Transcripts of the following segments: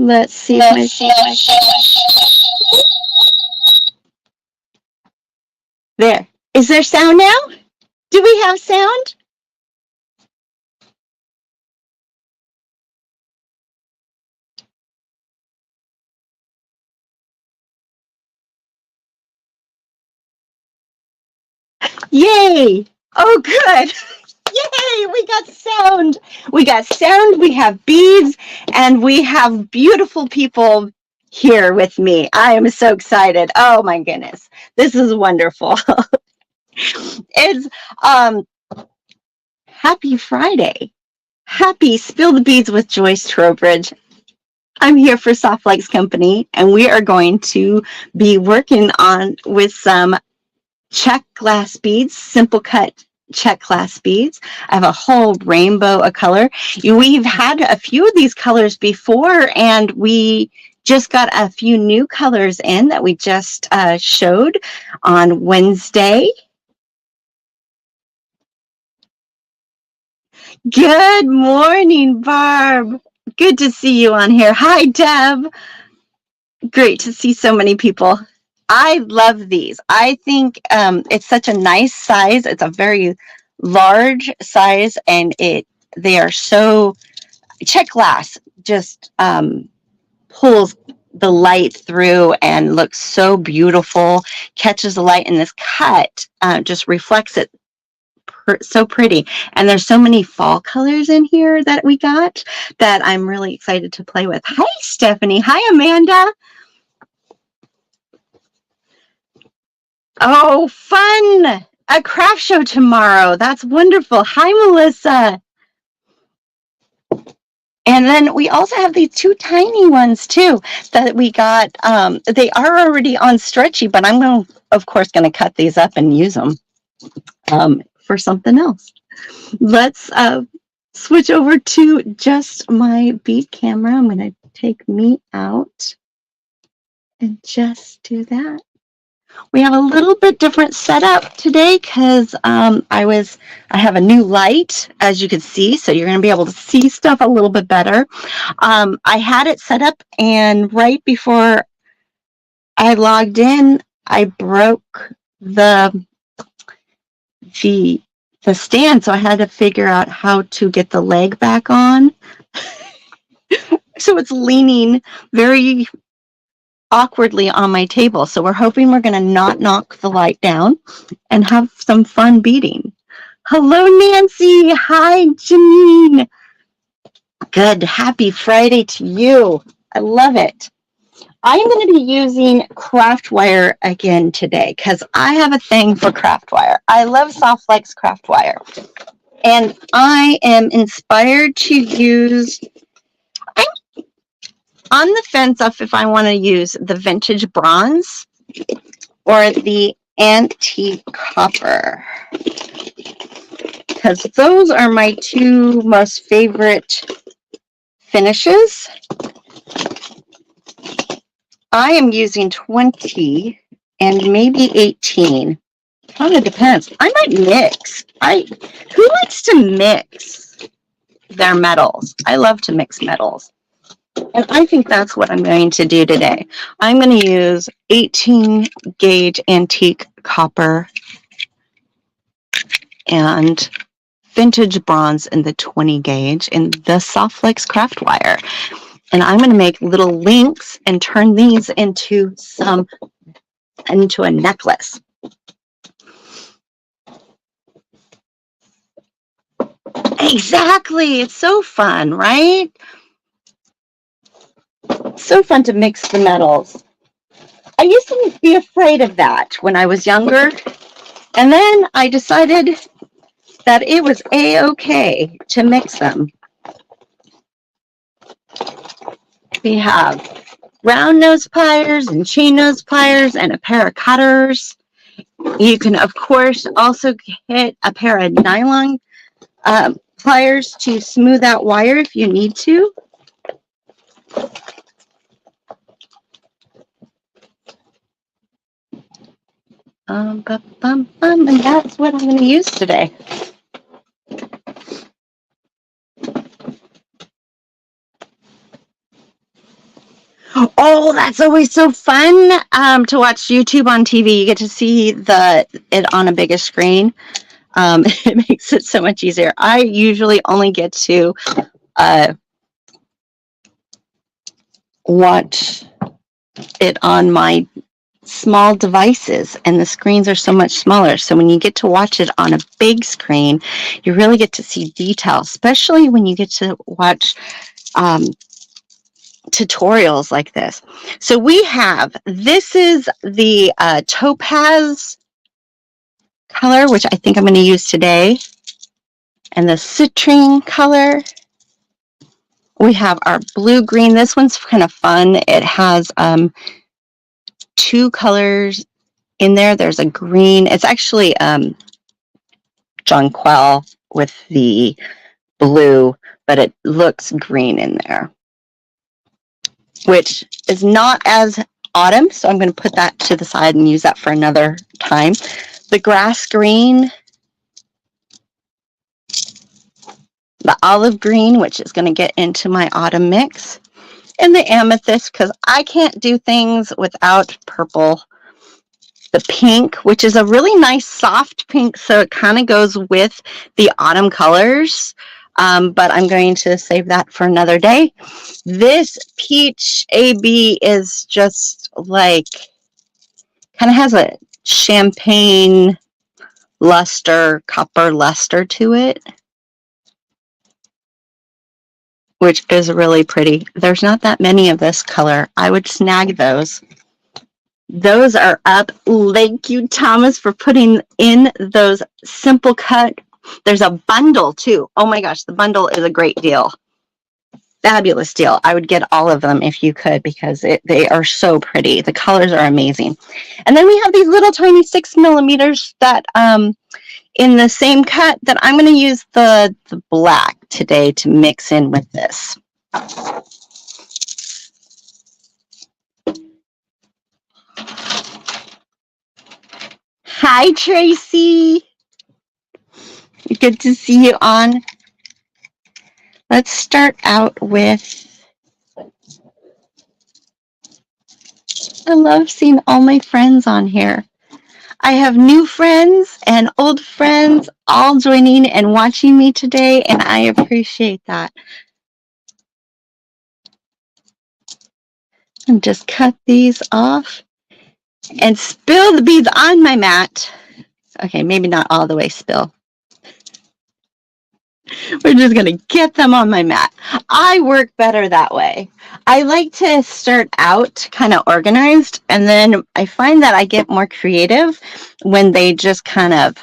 Let's see if there. Is there sound now? Do we have sound? Yay! Oh, good. Yay! We got sound. We got sound. We have beads, and we have beautiful people here with me. I am so excited. Oh my goodness, this is wonderful. It's happy Friday. Happy Spill the Beads with Joyce Trowbridge. I'm here for Soft Legs Company, and we are going to be working on with some Czech glass beads, simple cut Czech glass beads. I have a whole rainbow of color. We've had a few of these colors before, and we just got a few new colors in that we just showed on Wednesday. Good morning, Barb. Good to see you on here. Hi, Deb. Great to see so many people. I love these. I think it's such a nice size. It's a very large size, and they are so Czech glass just pulls the light through and looks so beautiful. Catches the light, and this cut just reflects it so pretty. And there's so many fall colors in here that we got that I'm really excited to play with. Hi, Stephanie. Hi, Amanda. Oh, fun! A craft show tomorrow. That's wonderful. Hi, Melissa. And then we also have these two tiny ones too that we got. They are already on stretchy, but I'm of course going to cut these up and use them for something else. Let's switch over to just my bead camera. I'm going to take me out and just do that. We have a little bit different setup today because I have a new light, as you can see, so you're going to be able to see stuff a little bit better. I had it set up, and right before I logged in, I broke the stand, so I had to figure out how to get the leg back on. So it's leaning very awkwardly on my table. So we're hoping we're going to not knock the light down and have some fun beading. Hello, Nancy. Hi, Janine. Good. Happy Friday to you. I love it. I'm going to be using craft wire again today because I have a thing for craft wire. I love Soft Legs craft wire. And I am inspired to use, I'm on the fence of if I want to use the vintage bronze or the antique copper, because those are my two most favorite finishes. I am using 20 and maybe 18. Kind of depends. I might mix. Who likes to mix their metals? I love to mix metals. And I think that's what I'm going to do today. I'm going to use 18 gauge antique copper and vintage bronze in the 20 gauge in the Soft Legs craft wire. And I'm going to make little links and turn these into a necklace. Exactly. It's so fun, right? So fun to mix the metals. I used to be afraid of that when I was younger, and then I decided that it was a-okay to mix them. We have round nose pliers and chain nose pliers and a pair of cutters. You can, of course, also get a pair of nylon pliers to smooth out wire if you need to. And that's what I'm going to use today. Oh, that's always so fun to watch YouTube on TV. You get to see it on a bigger screen. It makes it so much easier. I usually only get to watch it on my small devices, and the screens are so much smaller. So when you get to watch it on a big screen, you really get to see detail, especially when you get to watch tutorials like this. So this is the topaz color, which I think I'm going to use today, and the citrine color. We have our blue green. This one's kind of fun. It has two colors in there. There's a green. It's actually jonquil with the blue, but it looks green in there, which is not as autumn. So I'm going to put that to the side and use that for another time. The grass green, the olive green, which is going to get into my autumn mix, and the amethyst, because I can't do things without purple. The pink, which is a really nice soft pink, so it kind of goes with the autumn colors, but I'm going to save that for another day. This peach AB is just like, kind of has a champagne luster, copper luster to it, which is really pretty. There's not that many of this color. I would snag those. Those are up. Thank you, Thomas, for putting in those simple cut. There's a bundle too. Oh my gosh, the bundle is a great deal. Fabulous deal. I would get all of them if you could, because they are so pretty. The colors are amazing. And then we have these little tiny 6mm that in the same cut that I'm going to use the black today to mix in with this. Hi, Tracy. Good to see you on. Let's start out with, I love seeing all my friends on here. I have new friends and old friends all joining and watching me today, and I appreciate that. And just cut these off and spill the beads on my mat. Okay, maybe not all the way spill. We're just going to get them on my mat. I work better that way. I like to start out kind of organized, and then I find that I get more creative when they just kind of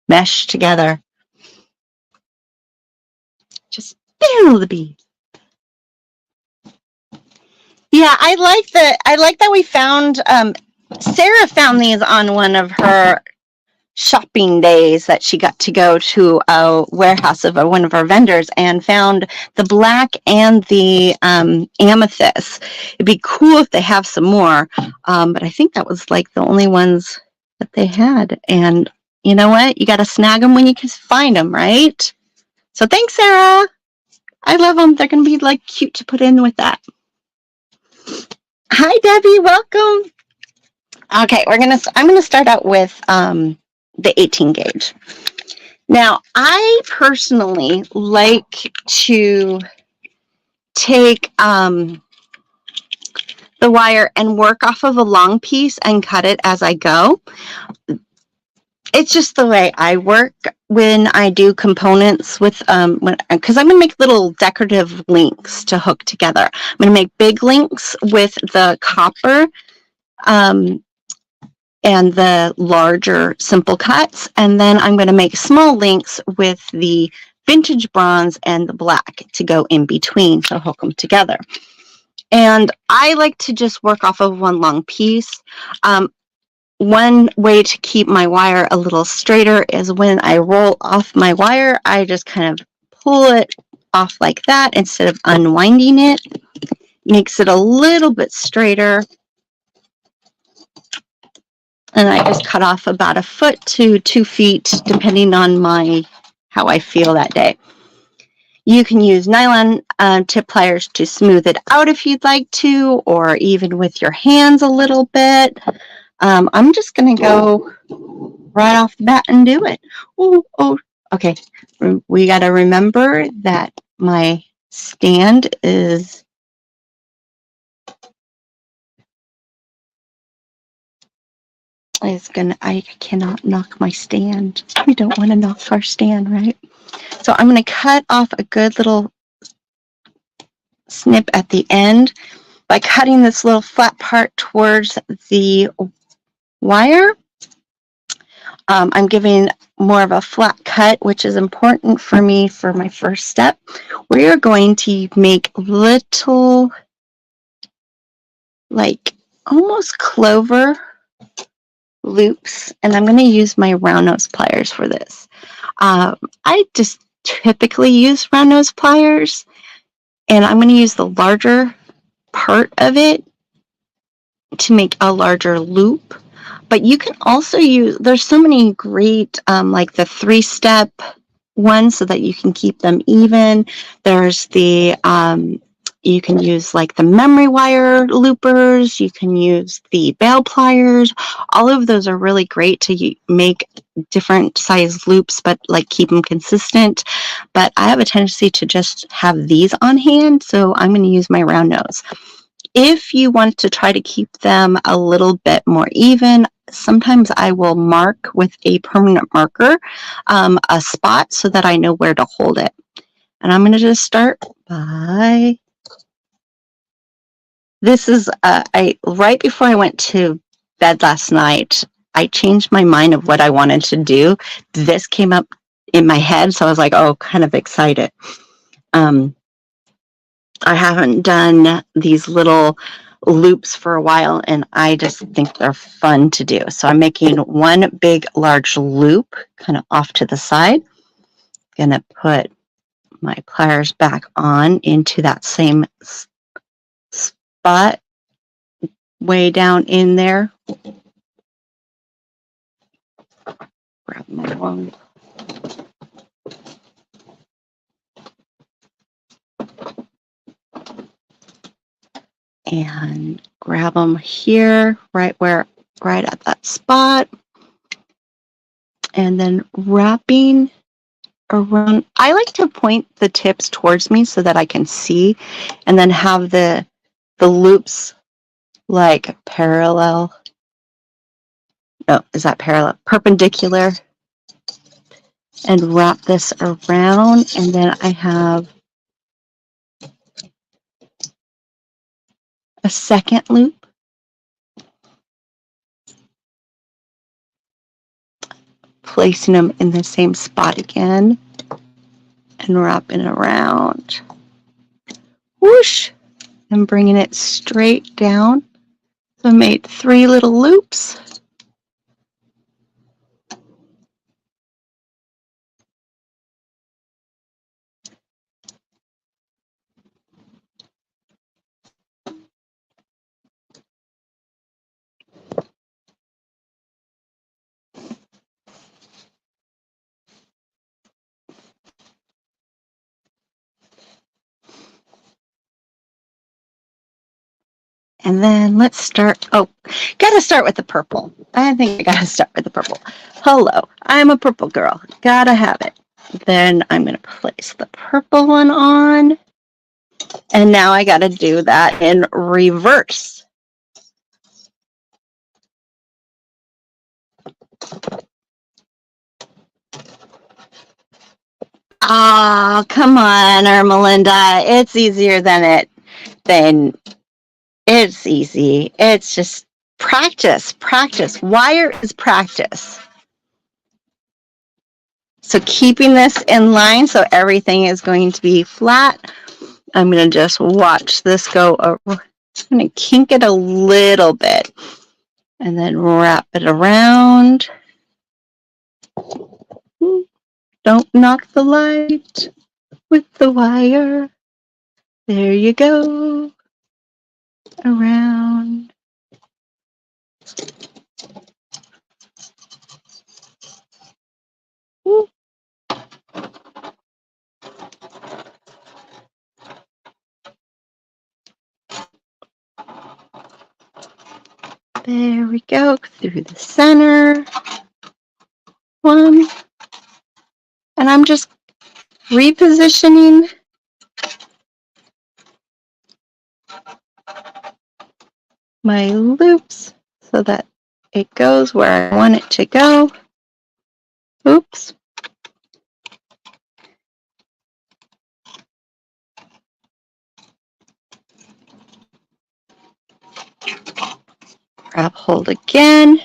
mesh together. Just spill the bead. Yeah, I like that we found, Sarah found these on one of her shopping days that she got to go to a warehouse of one of our vendors and found the black and the amethyst. It'd be cool if they have some more, but I think that was like the only ones that they had. And you know what? You got to snag them when you can find them, right? So thanks, Sarah. I love them. They're going to be like cute to put in with that. Hi, Debbie. Welcome. Okay, I'm gonna start out with the 18 gauge. Now, I personally like to take the wire and work off of a long piece and cut it as I go. It's just the way I work when I do components with, because I'm going to make little decorative links to hook together. I'm going to make big links with the copper and the larger simple cuts, and then I'm going to make small links with the vintage bronze and the black to go in between to hook them together. And I like to just work off of one long piece. One way to keep my wire a little straighter is when I roll off my wire, I just kind of pull it off like that instead of unwinding it. Makes it a little bit straighter. And I just cut off about 1 foot to 2 feet, depending on how I feel that day. You can use nylon tip pliers to smooth it out if you'd like to, or even with your hands a little bit. I'm just going to go right off the bat and do it. Oh, okay. We got to remember that my stand is I cannot knock my stand. We don't want to knock our stand, right? So I'm going to cut off a good little snip at the end by cutting this little flat part towards the wire. I'm giving more of a flat cut, which is important for me for my first step. We are going to make little, like almost clover loops, and I'm going to use my round nose pliers for this. I just typically use round nose pliers, and I'm going to use the larger part of it to make a larger loop. But you can also use, there's so many great, like the 3-step ones so that you can keep them even. There's the, you can use like the memory wire loopers, you can use the bail pliers. All of those are really great to make different size loops, but like keep them consistent. But I have a tendency to just have these on hand, so I'm going to use my round nose. If you want to try to keep them a little bit more even, sometimes I will mark with a permanent marker a spot so that I know where to hold it. And I'm going to just start by, this is, right before I went to bed last night, I changed my mind of what I wanted to do. This came up in my head, so I was like, oh, kind of excited. I haven't done these little loops for a while, and I just think they're fun to do. So I'm making one big large loop kind of off to the side. Gonna put my pliers back on into that same spot way down in there. Grab my one. And grab them here, right at that spot. And then wrapping around. I like to point the tips towards me so that I can see, and then have the loops like parallel. No, is that parallel? Perpendicular. And wrap this around, and then I have a second loop. Placing them in the same spot again and wrapping it around. Whoosh! And bringing it straight down. So I made 3 little loops. And then let's start. Oh, gotta start with the purple. I think I gotta start with the purple. Hello, I'm a purple girl. Gotta have it. Then I'm gonna place the purple one on. And now I gotta do that in reverse. Oh, come on, Ermelinda. It's easier than it's easy. It's just practice, practice. Wire is practice. So keeping this in line so everything is going to be flat. I'm going to just watch this go. I'm going to kink it a little bit and then wrap it around. Don't knock the light with the wire. There you go. Around. There we go, through the center. One. And I'm just repositioning my loops so that it goes where I want it to go. Oops. Grab hold again.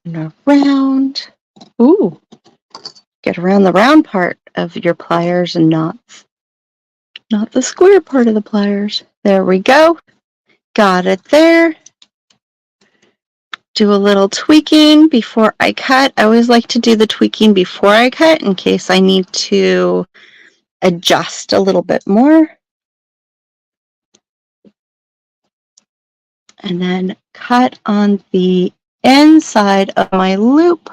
And around. Ooh. Get around the round part of your pliers and not the square part of the pliers. There we go. Got it there. Do a little tweaking before I cut. I always like to do the tweaking before I cut in case I need to adjust a little bit more. And then cut on the inside of my loop.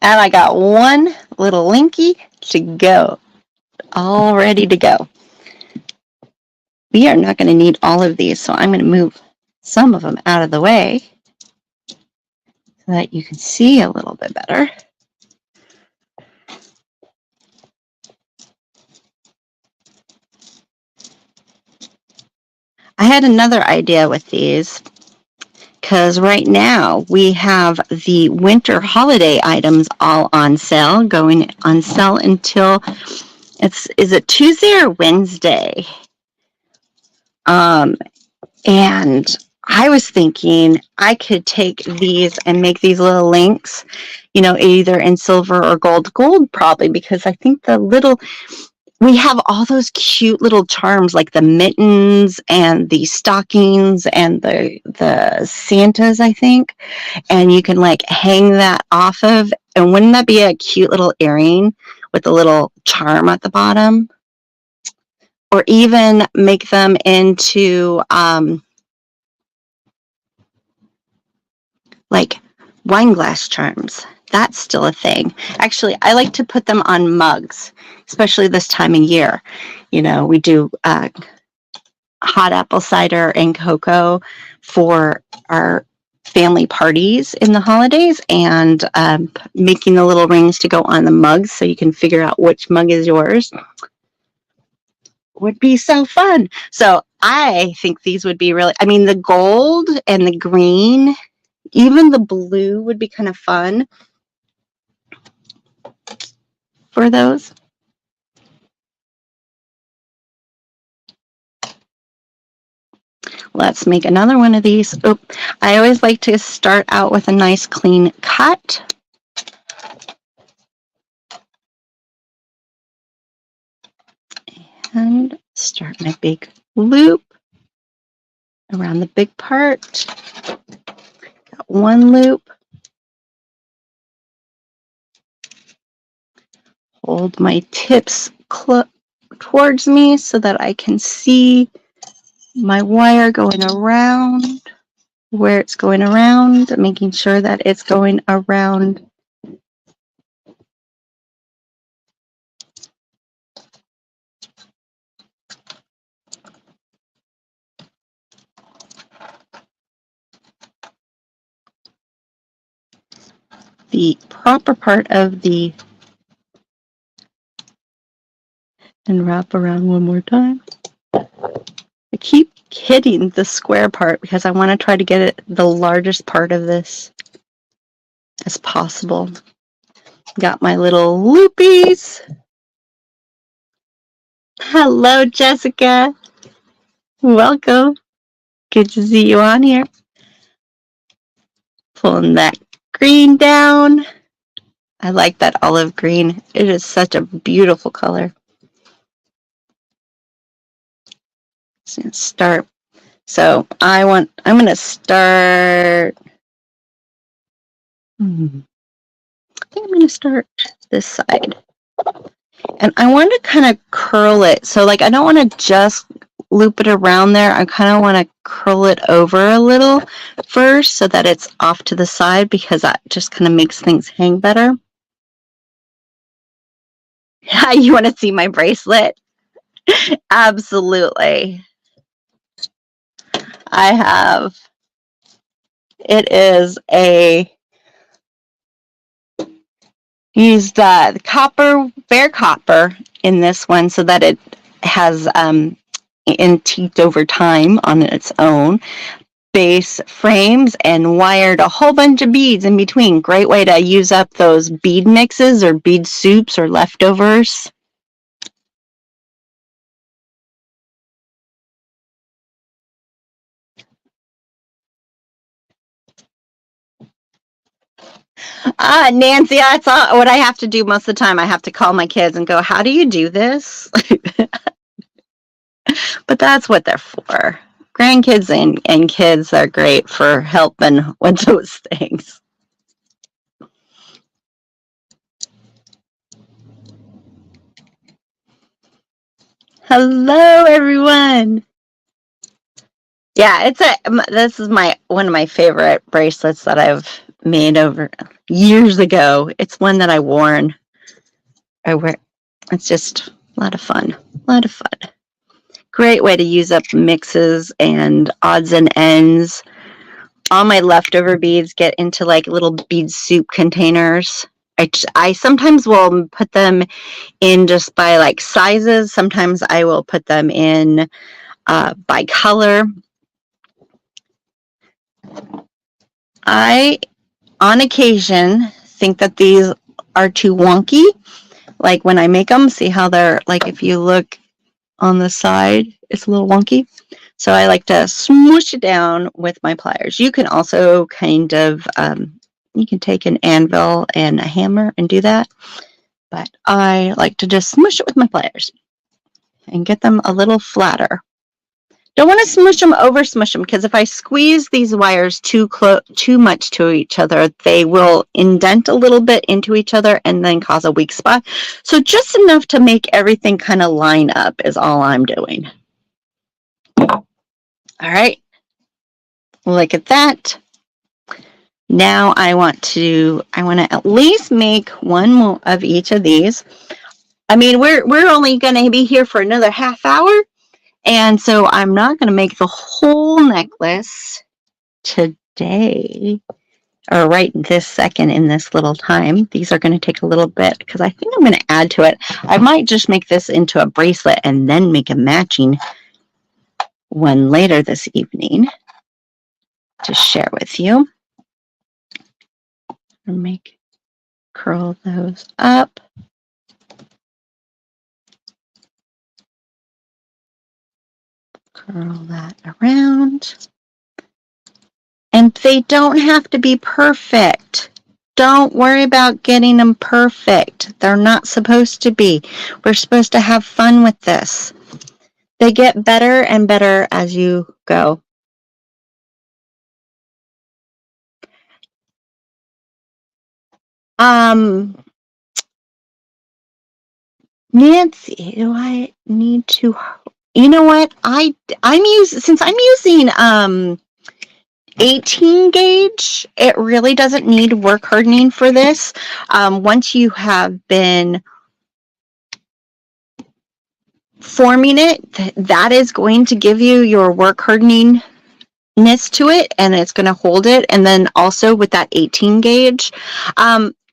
And I got one little linky to go. All ready to go. We are not going to need all of these, so I'm going to move some of them out of the way so that you can see a little bit better. I had another idea with these because right now we have the winter holiday items all on sale, going on sale until is it Tuesday or Wednesday? And I was thinking I could take these and make these little links, you know, either in silver or gold probably, because I think we have all those cute little charms like the mittens and the stockings and the Santas, I think, and you can like hang that off of, and wouldn't that be a cute little earring with a little charm at the bottom? Or even make them into like wine glass charms. That's still a thing. Actually, I like to put them on mugs, especially this time of year. You know, we do hot apple cider and cocoa for our family parties in the holidays, and making the little rings to go on the mugs so you can figure out which mug is yours would be so fun. So I think these would be really, I mean, the gold and the green, even the blue would be kind of fun for those. Let's make another one of these. Oh, I always like to start out with a nice clean cut. And start my big loop around the big part. Got one loop. Hold my tips towards me so that I can see my wire going around where it's going around, making sure that it's going around the proper part of the, and wrap around one more time. I keep hitting the square part because I want to try to get it the largest part of this as possible. Got my little loopies. Hello, Jessica. Welcome. Good to see you on here. Pulling that green down. I like that olive green. It is such a beautiful color. So start. So I'm going to start. I think I'm going to start this side. And I want to kind of curl it. So like, I don't want to just loop it around there, I kind of want to curl it over a little first so that it's off to the side, because that just kind of makes things hang better. You want to see my bracelet? Absolutely. I have, it is used the copper, bare copper in this one so that it has antiqued over time on its own. Base frames and wired a whole bunch of beads in between. Great way to use up those bead mixes or bead soups or leftovers. Nancy, that's all, what I have to do most of the time. I have to call my kids and go, how do you do this? But that's what they're for. Grandkids and kids are great for helping with those things. Hello, everyone. Yeah, this is one of my favorite bracelets that I've made over years ago. It's one that I wear. It's just a lot of fun. Great way to use up mixes and odds and ends. All my leftover beads get into like little bead soup containers. I sometimes will put them in just by like sizes. Sometimes I will put them in by color. I, on occasion, think that these are too wonky. Like when I make them, see how they're like, if you look on the side, it's a little wonky. So I like to smoosh it down with my pliers. You can also kind of, you can take an anvil and a hammer and do that. But I like to just smoosh it with my pliers and get them a little flatter. Don't want to smush them, over smush them, because if I squeeze these wires too much to each other, they will indent a little bit into each other and then cause a weak spot. So just enough to make everything kind of line up is all I'm doing. All right. Look at that. Now I want to at least make one more of each of these. I mean, we're only going to be here for another half hour. And so I'm not going to make the whole necklace today, or right this second in this little time. These are going to take a little bit because I think I'm going to add to it. I might just make this into a bracelet and then make a matching one later this evening to share with you. Curl those up. Curl that around. And they don't have to be perfect. Don't worry about getting them perfect. They're not supposed to be. We're supposed to have fun with this. They get better and better as you go. Nancy, do I need to, you know what? Since I'm using 18 gauge, it really doesn't need work hardening for this. Once you have been forming it, that is going to give you your work hardeningness to it, and it's going to hold it. And then also with that 18 gauge,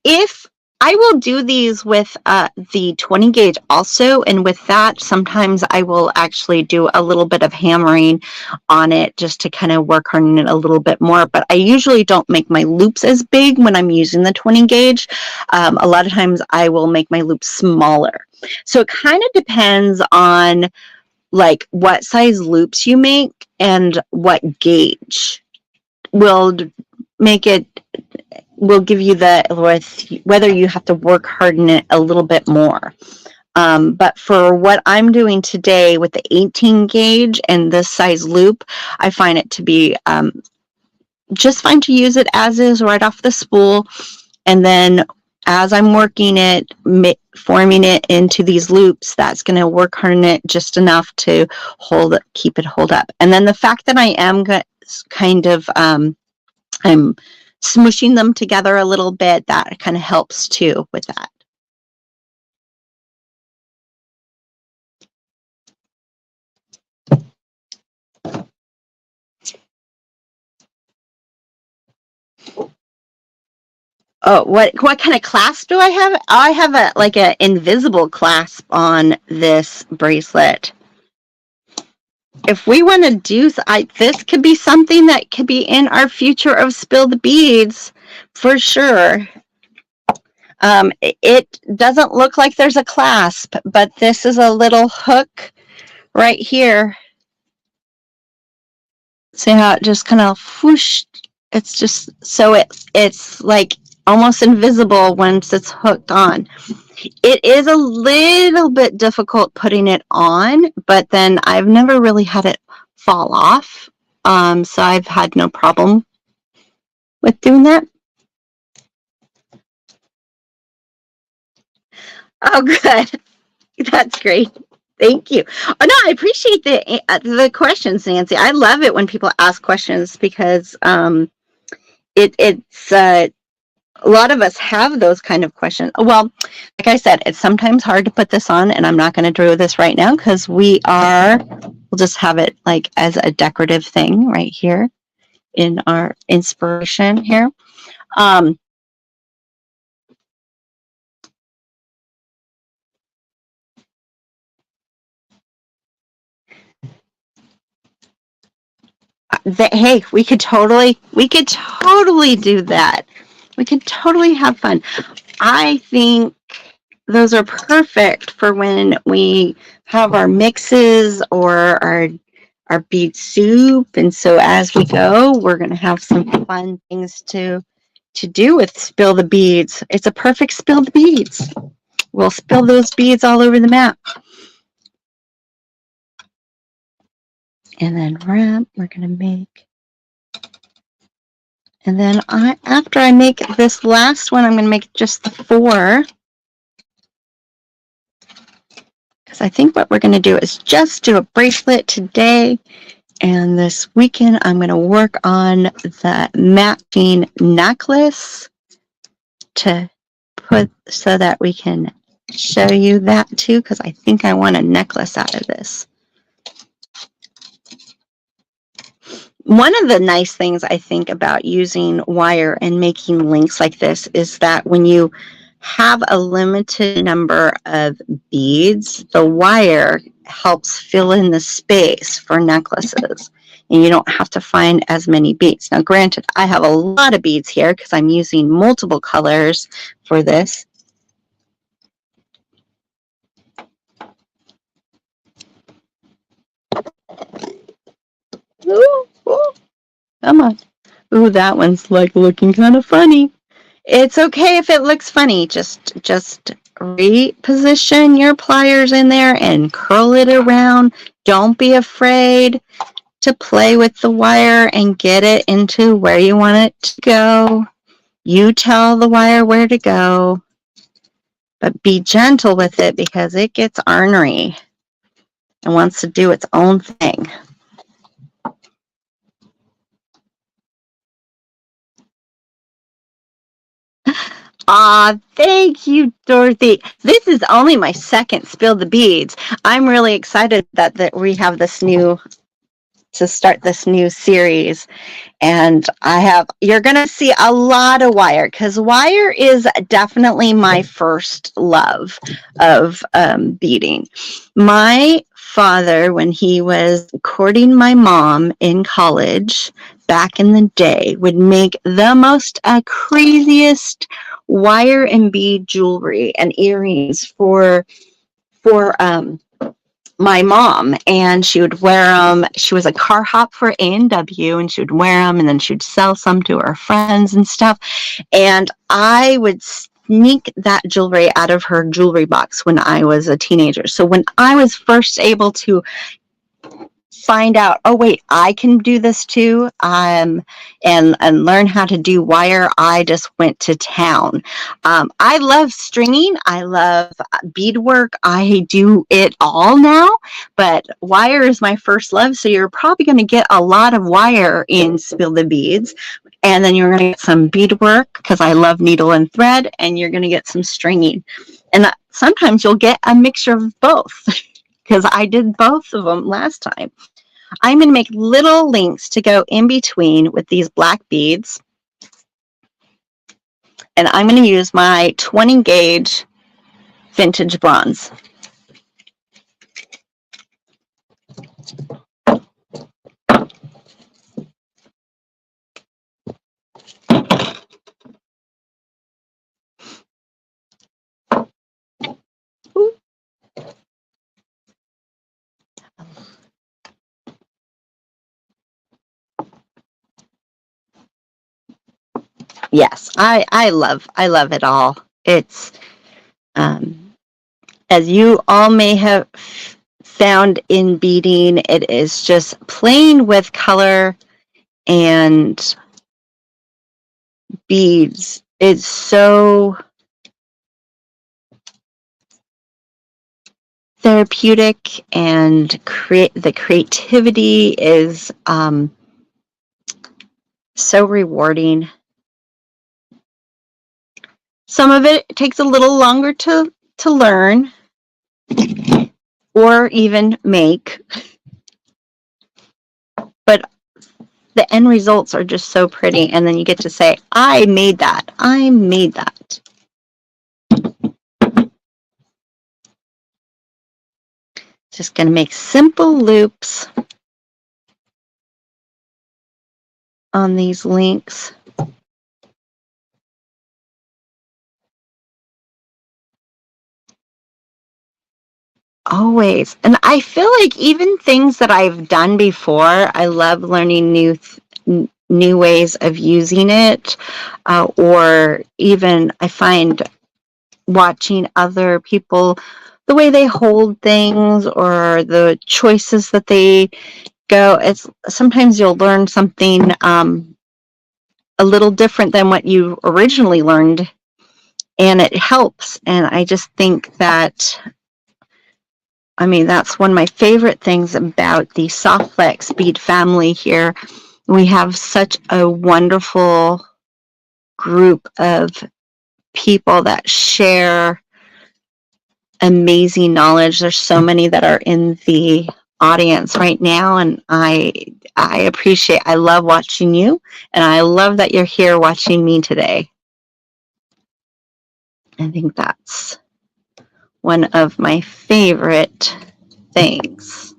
if I will do these with the 20 gauge also, and with that, sometimes I will actually do a little bit of hammering on it just to kind of work harden it a little bit more. But I usually don't make my loops as big when I'm using the 20 gauge. A lot of times I will make my loops smaller. So it kind of depends on like what size loops you make and what gauge will make it, will give you whether you have to work harden it a little bit more. But for what I'm doing today with the 18 gauge and this size loop, I find it to be just fine to use it as is right off the spool. And then as I'm working it, forming it into these loops, that's going to work on it just enough to keep it hold up. And then the fact that I am kind of, I'm smushing them together a little bit, that kind of helps too with that. Oh, what kind of clasp do I have? I have like an invisible clasp on this bracelet. If we want to do, this could be something that could be in our future of Spill the Beads for sure. It doesn't look like there's a clasp, but this is a little hook right here. See how it just kind of whoosh. It's just so it's like almost invisible once it's hooked on. It is a little bit difficult putting it on, but then I've never really had it fall off. So I've had no problem with doing that. Oh, good. That's great. Thank you. Oh, no, I appreciate the questions, Nancy. I love it when people ask questions because it's a lot of us have those kind of questions. Well, like I said, it's sometimes hard to put this on, and I'm not going to do this right now because we'll just have it like as a decorative thing right here in our inspiration here. Hey, we could totally do that. We could totally have fun. I think those are perfect for when we have our mixes or our bead soup. And so as we go, we're going to have some fun things to do with Spill the Beads. It's a perfect Spill the Beads. We'll spill those beads all over the map. And then wrap, we're going to make. And then after I make this last one, I'm going to make just the 4. Because I think what we're going to do is just do a bracelet today. And this weekend, I'm going to work on the matching necklace to put so that we can show you that too. Because I think I want a necklace out of this. One of the nice things I think about using wire and making links like this is that when you have a limited number of beads, the wire helps fill in the space for necklaces, and you don't have to find as many beads. Now, granted, I have a lot of beads here because I'm using multiple colors for this. Ooh, ooh. Come on. Ooh, that one's like looking kind of funny. It's okay if it looks funny. Just reposition your pliers in there and curl it around. Don't be afraid to play with the wire and get it into where you want it to go. You tell the wire where to go, but be gentle with it because it gets ornery and wants to do its own thing. Thank you, Dorothy. This is only my second Spill the Beads. I'm really excited that we have this to start this new series. And you're going to see a lot of wire because wire is definitely my first love of beading. My father, when he was courting my mom in college back in the day, would make the most craziest wire and bead jewelry and earrings for my mom, and she would wear them. She was a car hop for A&W, and she would wear them, and then she'd sell some to her friends and stuff. And I would sneak that jewelry out of her jewelry box when I was a teenager. So when I was first able to find out, oh wait, I can do this too, and learn how to do wire, I just went to town. I love stringing. I love beadwork. I do it all now, but wire is my first love. So you're probably going to get a lot of wire in Spill the Beads. And then you're going to get some beadwork because I love needle and thread, and you're going to get some stringing. And sometimes you'll get a mixture of both because I did both of them last time. I'm going to make little links to go in between with these black beads. And I'm going to use my 20 gauge vintage bronze. Yes, I love it all. It's, as you all may have found in beading, it is just playing with color and beads. It's so therapeutic, and the creativity is so rewarding. Some of it takes a little longer to learn or even make, but the end results are just so pretty, and then you get to say, I made that. I made that. Just going to make simple loops on these links. Always. And I feel like even things that I've done before, I love learning new ways of using it, or even I find watching other people, the way they hold things or the choices that they go, it's sometimes you'll learn something a little different than what you originally learned, and it helps. And I just think that, I mean, that's one of my favorite things about the Soft Flex bead family here. We have such a wonderful group of people that share amazing knowledge. There's so many that are in the audience right now, and I love watching you, and I love that you're here watching me today. I think that's one of my favorite things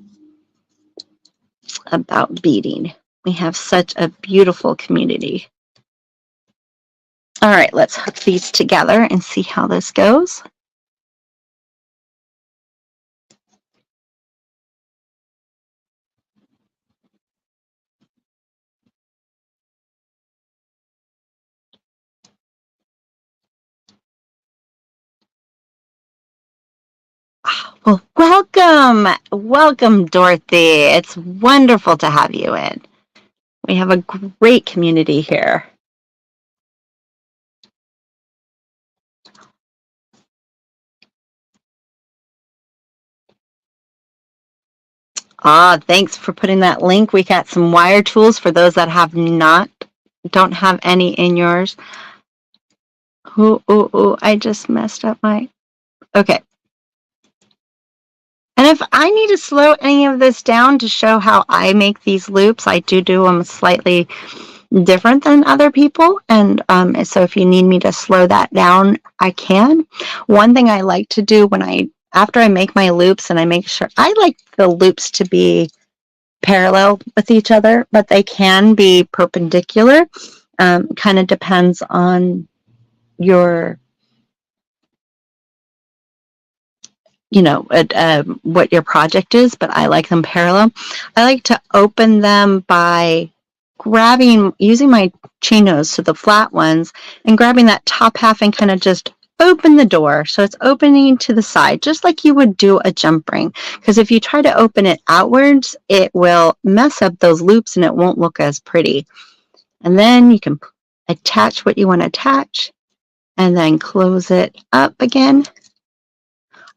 about beading. We have such a beautiful community. All right, let's hook these together and see how this goes. Well, welcome, Dorothy. It's wonderful to have you in. We have a great community here. Thanks for putting that link. We got some wire tools for those that don't have any in yours. I just messed up my, okay. And if I need to slow any of this down to show how I make these loops, I do them slightly different than other people. And so if you need me to slow that down, I can. One thing I like to do after I make my loops, and I make sure, I like the loops to be parallel with each other, but they can be perpendicular. Kind of depends on your, what your project is, but I like them parallel. I like to open them by using my chinos, so the flat ones, and grabbing that top half and kind of just open the door. So it's opening to the side, just like you would do a jump ring. Because if you try to open it outwards, it will mess up those loops and it won't look as pretty. And then you can attach what you want to attach and then close it up again.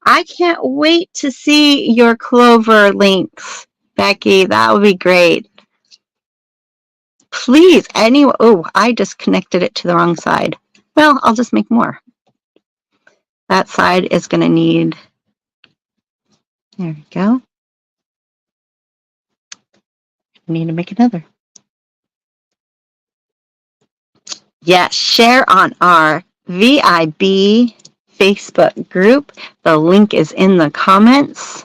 I can't wait to see your clover links, Becky. That would be great. Please, anyway. Oh, I just connected it to the wrong side. Well, I'll just make more. That side is going to need, there we go. I need to make another. Yes, share on our VIB Facebook group. The link is in the comments.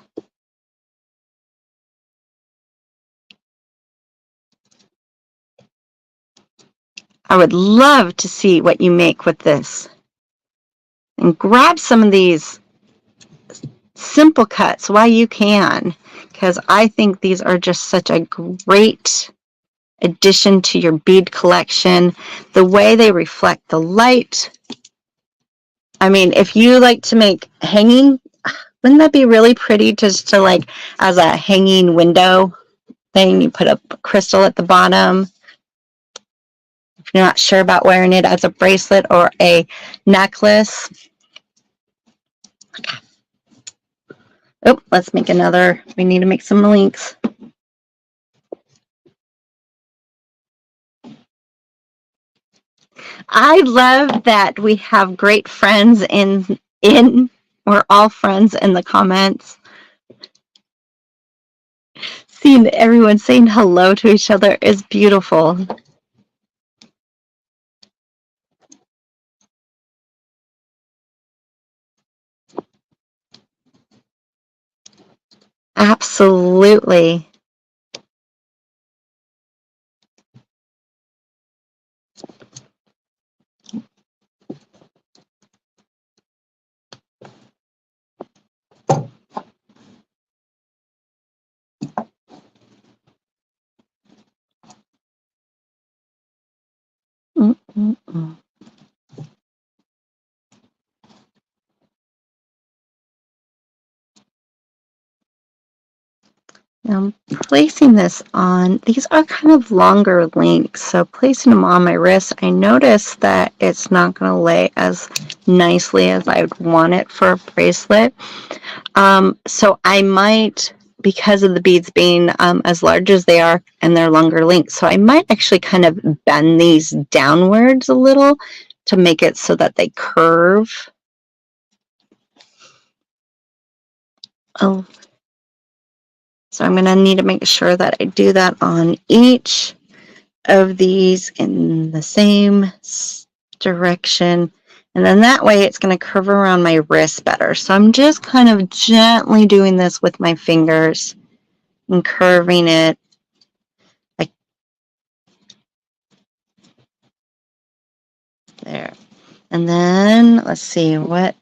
I would love to see what you make with this. And grab some of these simple cuts while you can, because I think these are just such a great addition to your bead collection. The way they reflect the light. I mean, if you like to make hanging, wouldn't that be really pretty just to like as a hanging window thing? You put a crystal at the bottom. If you're not sure about wearing it as a bracelet or a necklace. Okay. Oh, let's make another. We need to make some links. I love that we have great friends we're all friends in the comments. Seeing everyone saying hello to each other is beautiful. Absolutely. Mm-mm-mm. I'm placing this on, these are kind of longer links, so placing them on my wrist, I notice that it's not going to lay as nicely as I would want it for a bracelet. So I might, because of the beads being as large as they are and they're longer links, so I might actually kind of bend these downwards a little to make it so that they curve. Oh. So I'm going to need to make sure that I do that on each of these in the same direction. And then that way it's going to curve around my wrist better. So I'm just kind of gently doing this with my fingers and curving it. Like there. And then let's see what.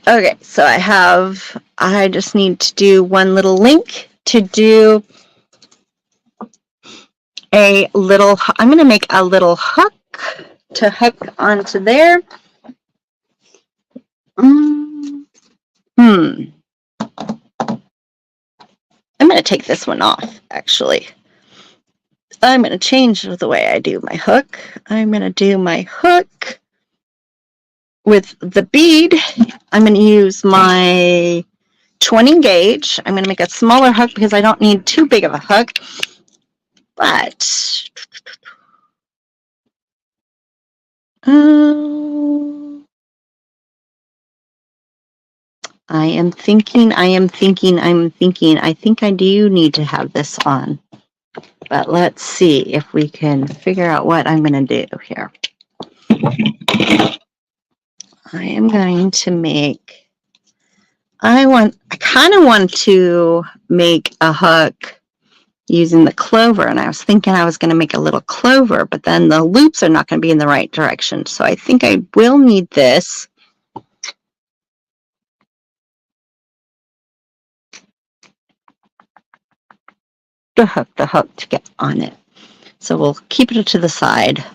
Okay, so I just need to do one little link to do a little, I'm going to make a little hook to hook onto there. I'm going to take this one off, actually. I'm going to change the way I do my hook. I'm going to do my hook with the bead. I'm going to use my 20 gauge. I'm going to make a smaller hook because I don't need too big of a hook. But I'm thinking. I think I do need to have this on. But let's see if we can figure out what I'm going to do here. I am going to make, I kind of want to make a hook using the clover, and I was thinking I was going to make a little clover, but then the loops are not going to be in the right direction. So I think I will need this. The hook to get on it. So we'll keep it to the side.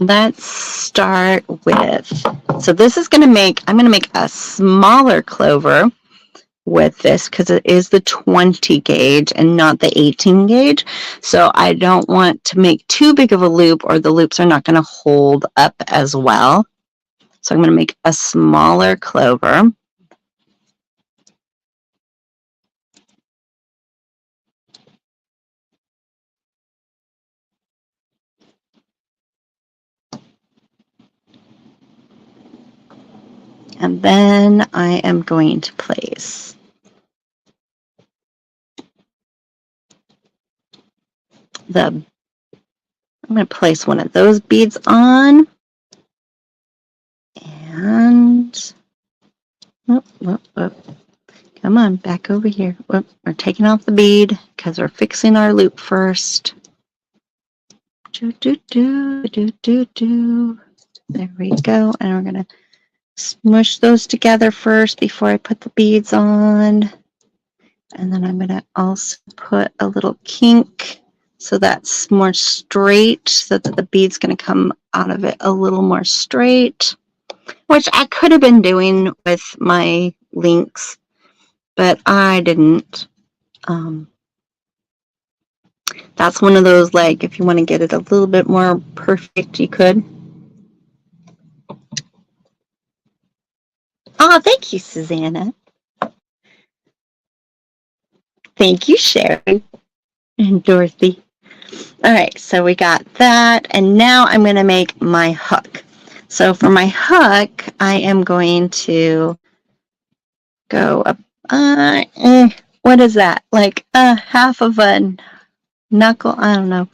let's start with, so this is going to make, I'm going to make a smaller clover with this because it is the 20 gauge and not the 18 gauge. So I don't want to make too big of a loop or the loops are not going to hold up as well. So I'm going to make a smaller clover. And then I am going to place I'm going to place one of those beads on. And, come on, back over here. We're taking off the bead because we're fixing our loop first. There we go. And we're going to smush those together first before I put the beads on. And then I'm going to also put a little kink so that's more straight, so that the bead's going to come out of it a little more straight, which I could have been doing with my links, but I didn't. That's one of those, like, if you want to get it a little bit more perfect, you could. Oh, thank you, Susanna. Thank you, Sherry and Dorothy. All right, so we got that, and now I'm going to make my hook. So for my hook, I am going to go up, what is that? Like half of a knuckle, I don't know.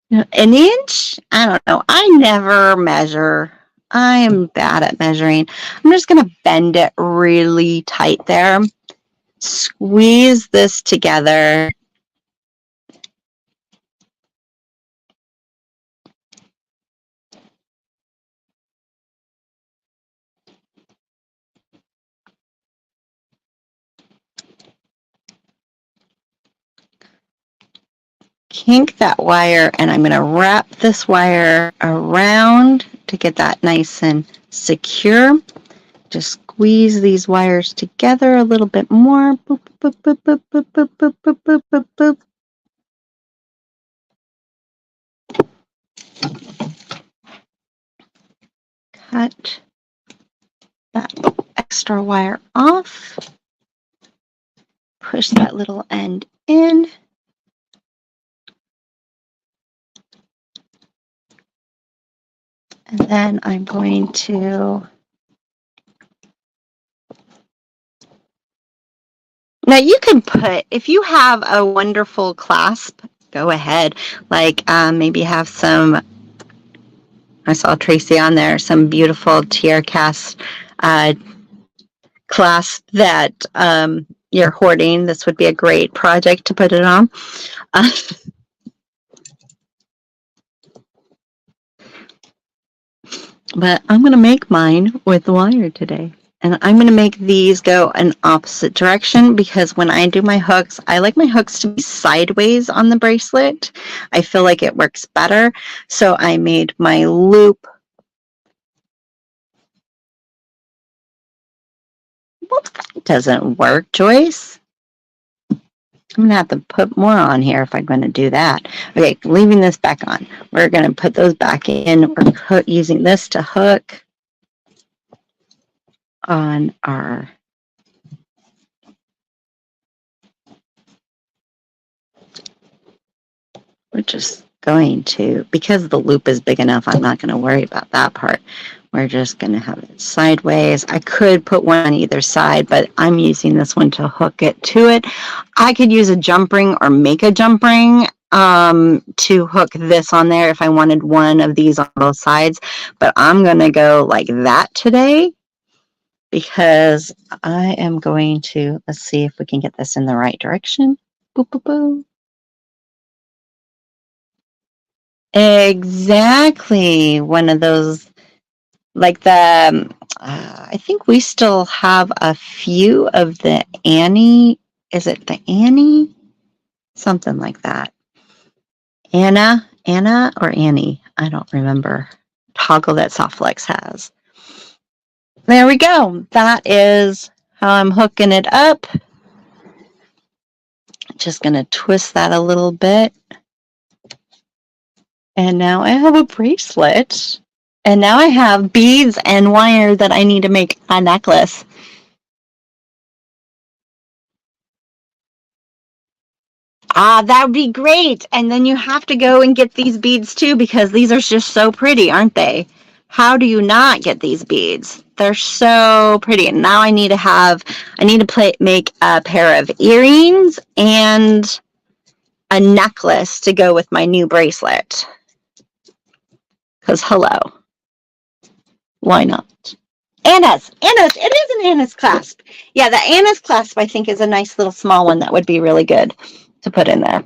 An inch? I don't know. I never measure. I am bad at measuring. I'm just going to bend it really tight there. Squeeze this together. Kink that wire, and I'm going to wrap this wire around to get that nice and secure. Just squeeze these wires together a little bit more. Boop, boop, boop, boop, boop, boop, boop, boop, boop, boop, boop. Cut that extra wire off. Push that little end in. And then I'm going to, now you can put, if you have a wonderful clasp, go ahead. Like maybe have some, I saw Tracy on there, some beautiful tier cast clasp that you're hoarding. This would be a great project to put it on. But I'm going to make mine with wire today. And I'm going to make these go an opposite direction because when I do my hooks, I like my hooks to be sideways on the bracelet. I feel like it works better. So I made my loop. Well, that doesn't work, Joyce. I'm going to have to put more on here if I'm going to do that. Okay, leaving this back on. We're going to put those back in. We're using this to hook on our we're just going to, because the loop is big enough, I'm not going to worry about that part. We're just going to have it sideways. I could put one on either side, but I'm using this one to hook it to it. I could use a jump ring or make a jump ring to hook this on there if I wanted one of these on both sides. But I'm going to go like that today because I am going to, let's see if we can get this in the right direction. Boop, boop, boop. Exactly. One of those, like the, I think we still have a few of the Annie. Is it the Annie? Something like that. Anna or Annie? I don't remember, toggle that Softflex has. There we go. That is how I'm hooking it up. Just going to twist that a little bit. And now I have a bracelet. And now I have beads and wire that I need to make a necklace. That would be great. And then you have to go and get these beads too, because these are just so pretty, aren't they? How do you not get these beads? They're so pretty. And now I need to make a pair of earrings and a necklace to go with my new bracelet. Because hello, why not? Anna's, it is an Anna's clasp. Yeah, the Anna's clasp I think is a nice little small one that would be really good to put in there.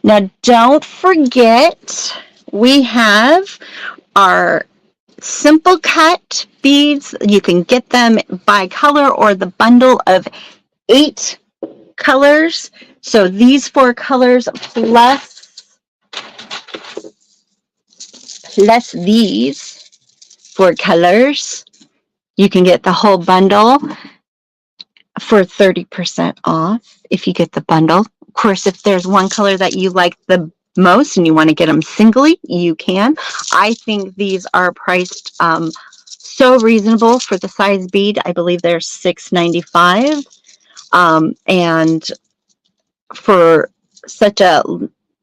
Now don't forget, we have our simple cut beads. You can get them by color or the bundle of 8 colors. So these 4 colors plus these 4 colors, you can get the whole bundle for 30% off if you get the bundle. Of course, if there's one color that you like the most and you want to get them singly, you can. I think these are priced so reasonable for the size bead. I believe they're $6.95. And for such a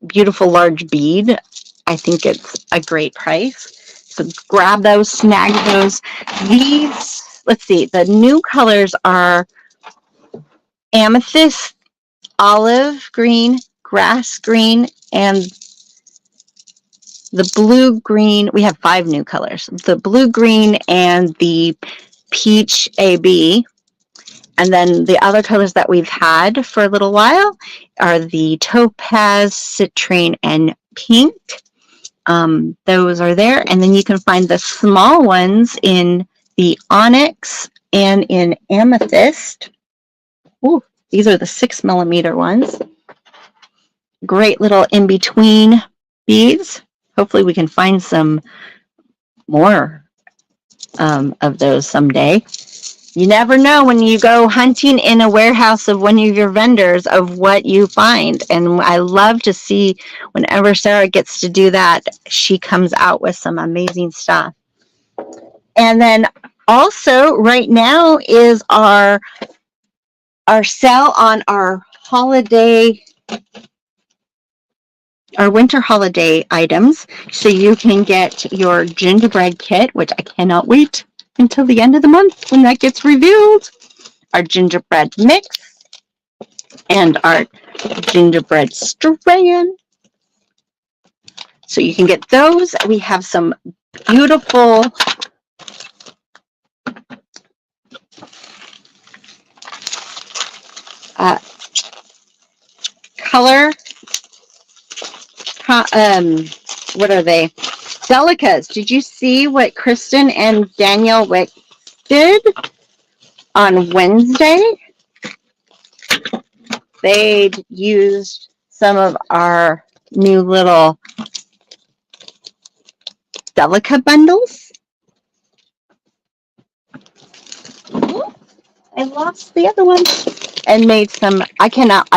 beautiful large bead, I think it's a great price. So grab those, snag those. These, let's see, the new colors are amethyst, olive green, grass green, and the blue green. We have 5 new colors. The blue green and the peach AB. And then the other colors that we've had for a little while are the topaz, citrine, and pink. Those are there. And then you can find the small ones in the onyx and in amethyst. Ooh, these are the 6mm ones. Great little in-between beads. Hopefully we can find some more of those someday. You never know when you go hunting in a warehouse of one of your vendors of what you find. And I love to see whenever Sarah gets to do that, she comes out with some amazing stuff. And then also right now is our sale on our winter holiday items. So you can get your gingerbread kit, which I cannot wait until the end of the month when that gets revealed. Our gingerbread mix and our gingerbread strand. So you can get those. We have some beautiful color, what are they? Delicas. Did you see what Kristen and Danielle Wick did on Wednesday? They used some of our new little Delica bundles. I lost the other one. And made some, I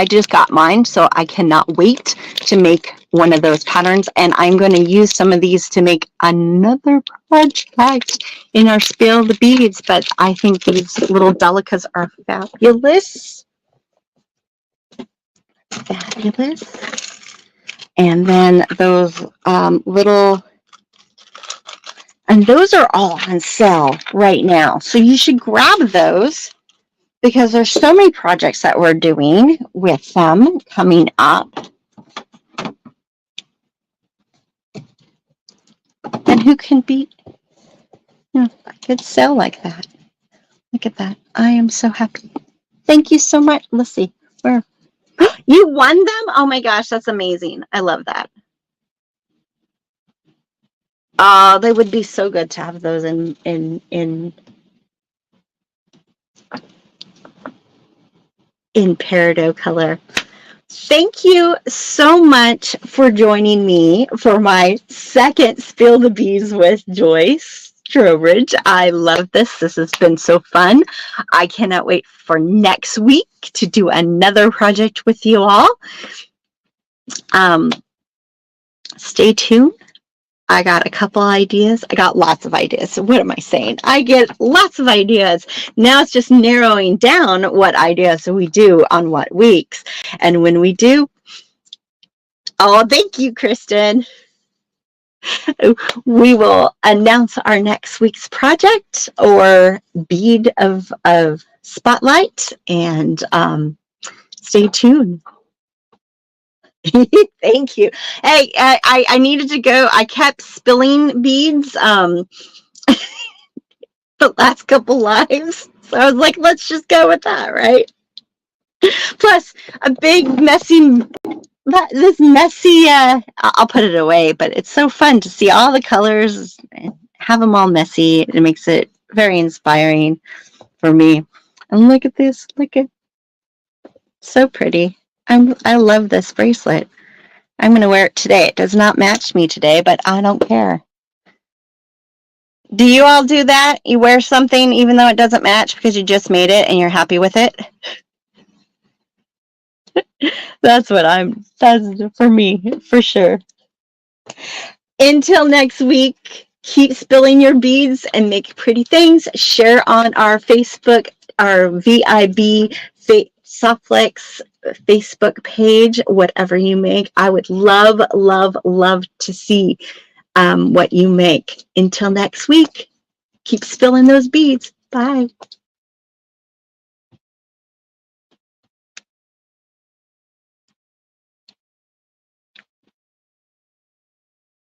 just got mine, so I cannot wait to make one of those patterns. And I'm going to use some of these to make another project in our Spill the Beads. But I think these little Delicas are fabulous. Fabulous. And then those little, and those are all on sale right now. So you should grab those, because there's so many projects that we're doing with them coming up. And who can beat a good sale like that? Look at that. I am so happy. Thank you so much. Let's see. Where? You won them? Oh my gosh, that's amazing. I love that. Oh, they would be so good to have those in in peridot color. Thank you so much for joining me for my second Spill the Bees with Joyce Trowbridge. I love this. This has been so fun. I cannot wait for next week to do another project with you all. Stay tuned. I got a couple ideas. I got lots of ideas. What am I saying? I get lots of ideas. Now it's just narrowing down what ideas we do on what weeks. And when we do, oh, thank you, Kristen. We will announce our next week's project or bead of spotlight, and stay tuned. Thank you. Hey, I needed to go. I kept spilling beads the last couple lives. So I was like, let's just go with that, right? Plus, a big messy, I'll put it away, but it's so fun to see all the colors and have them all messy. It makes it very inspiring for me. And look at this. Look at, so pretty. I love this bracelet. I'm going to wear it today. It does not match me today, but I don't care. Do you all do that? You wear something even though it doesn't match because you just made it and you're happy with it? That's for me, for sure. Until next week, keep spilling your beads and make pretty things. Share on our Facebook, our VIB Softflex Facebook page, whatever you make. I would love, love, love to see what you make. Until next week, keep spilling those beads. Bye.